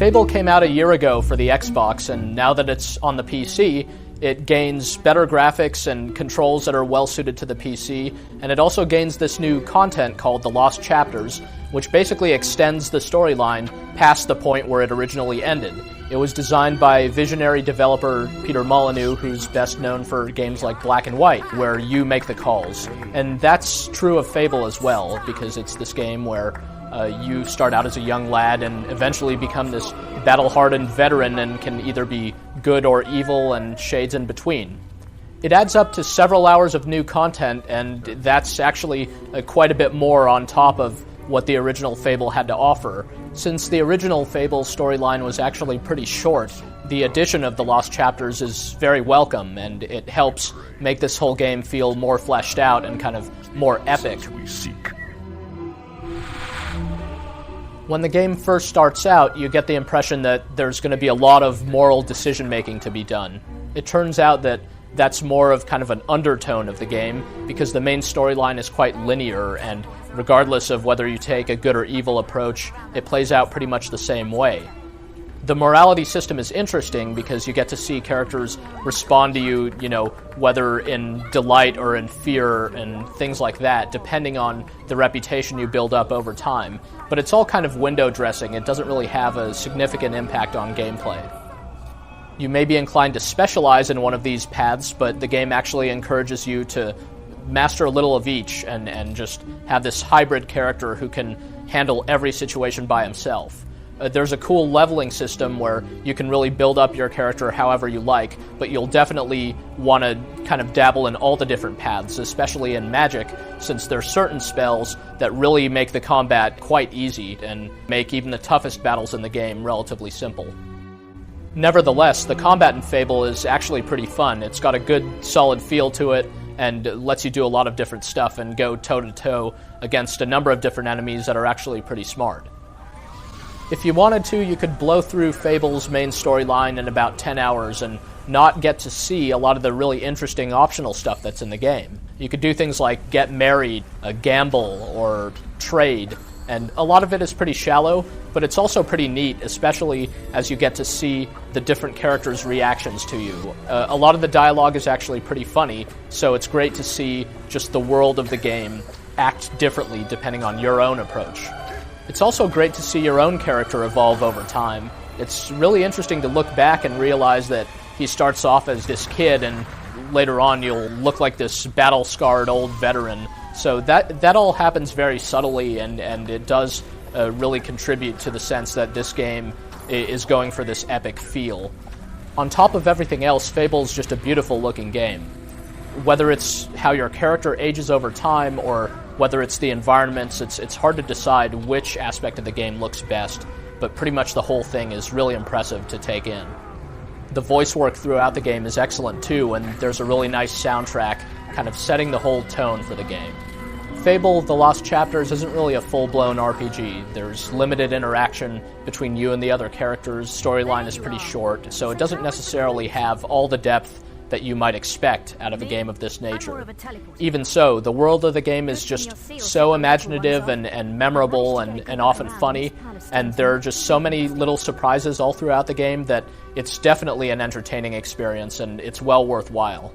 Fable came out a year ago for the Xbox, and now that it's on the PC, it gains better graphics and controls that are well suited to the PC, and it also gains this new content called the Lost Chapters, which basically extends the storyline past the point where it originally ended. It was designed by visionary developer Peter Molyneux, who's best known for games like Black and White, where you make the calls. And that's true of Fable as well, because it's this game where you start out as a young lad and eventually become this battle-hardened veteran and can either be good or evil and shades in between. It adds up to several hours of new content, and that's actually quite a bit more on top of what the original Fable had to offer. Since the original Fable storyline was actually pretty short, the addition of the Lost Chapters is very welcome, and it helps make this whole game feel more fleshed out and kind of more epic. When the game first starts out, you get the impression that there's going to be a lot of moral decision-making to be done. It turns out that that's more of kind of an undertone of the game, because the main storyline is quite linear, and regardless of whether you take a good or evil approach, it plays out pretty much the same way. The morality system is interesting because you get to see characters respond to you, whether in delight or in fear and things like that, depending on the reputation you build up over time. But it's all kind of window dressing. It doesn't really have a significant impact on gameplay. You may be inclined to specialize in one of these paths, but the game actually encourages you to master a little of each and just have this hybrid character who can handle every situation by himself. There's a cool leveling system where you can really build up your character however you like, but you'll definitely want to kind of dabble in all the different paths, especially in magic, since there's certain spells that really make the combat quite easy and make even the toughest battles in the game relatively simple. Nevertheless, the combat in Fable is actually pretty fun. It's got a good, solid feel to it, and lets you do a lot of different stuff and go toe-to-toe against a number of different enemies that are actually pretty smart. If you wanted to, you could blow through Fable's main storyline in about 10 hours and not get to see a lot of the really interesting optional stuff that's in the game. You could do things like get married, gamble, or trade, and a lot of it is pretty shallow, but it's also pretty neat, especially as you get to see the different characters' reactions to you. A lot of the dialogue is actually pretty funny, so it's great to see just the world of the game act differently depending on your own approach. It's also great to see your own character evolve over time. It's really interesting to look back and realize that he starts off as this kid, and later on you'll look like this battle-scarred old veteran. So that all happens very subtly, and it does really contribute to the sense that this game is going for this epic feel. On top of everything else, Fable's just a beautiful-looking game. Whether it's how your character ages over time or whether it's the environments, it's hard to decide which aspect of the game looks best, but pretty much the whole thing is really impressive to take in. The voice work throughout the game is excellent too, and there's a really nice soundtrack kind of setting the whole tone for the game. Fable: The Lost Chapters isn't really a full-blown RPG. There's limited interaction between you and the other characters, storyline is pretty short, so it doesn't necessarily have all the depth that you might expect out of a game of this nature. Even so, the world of the game is just so imaginative and memorable and often funny, and there are just so many little surprises all throughout the game that it's definitely an entertaining experience, and it's well worthwhile.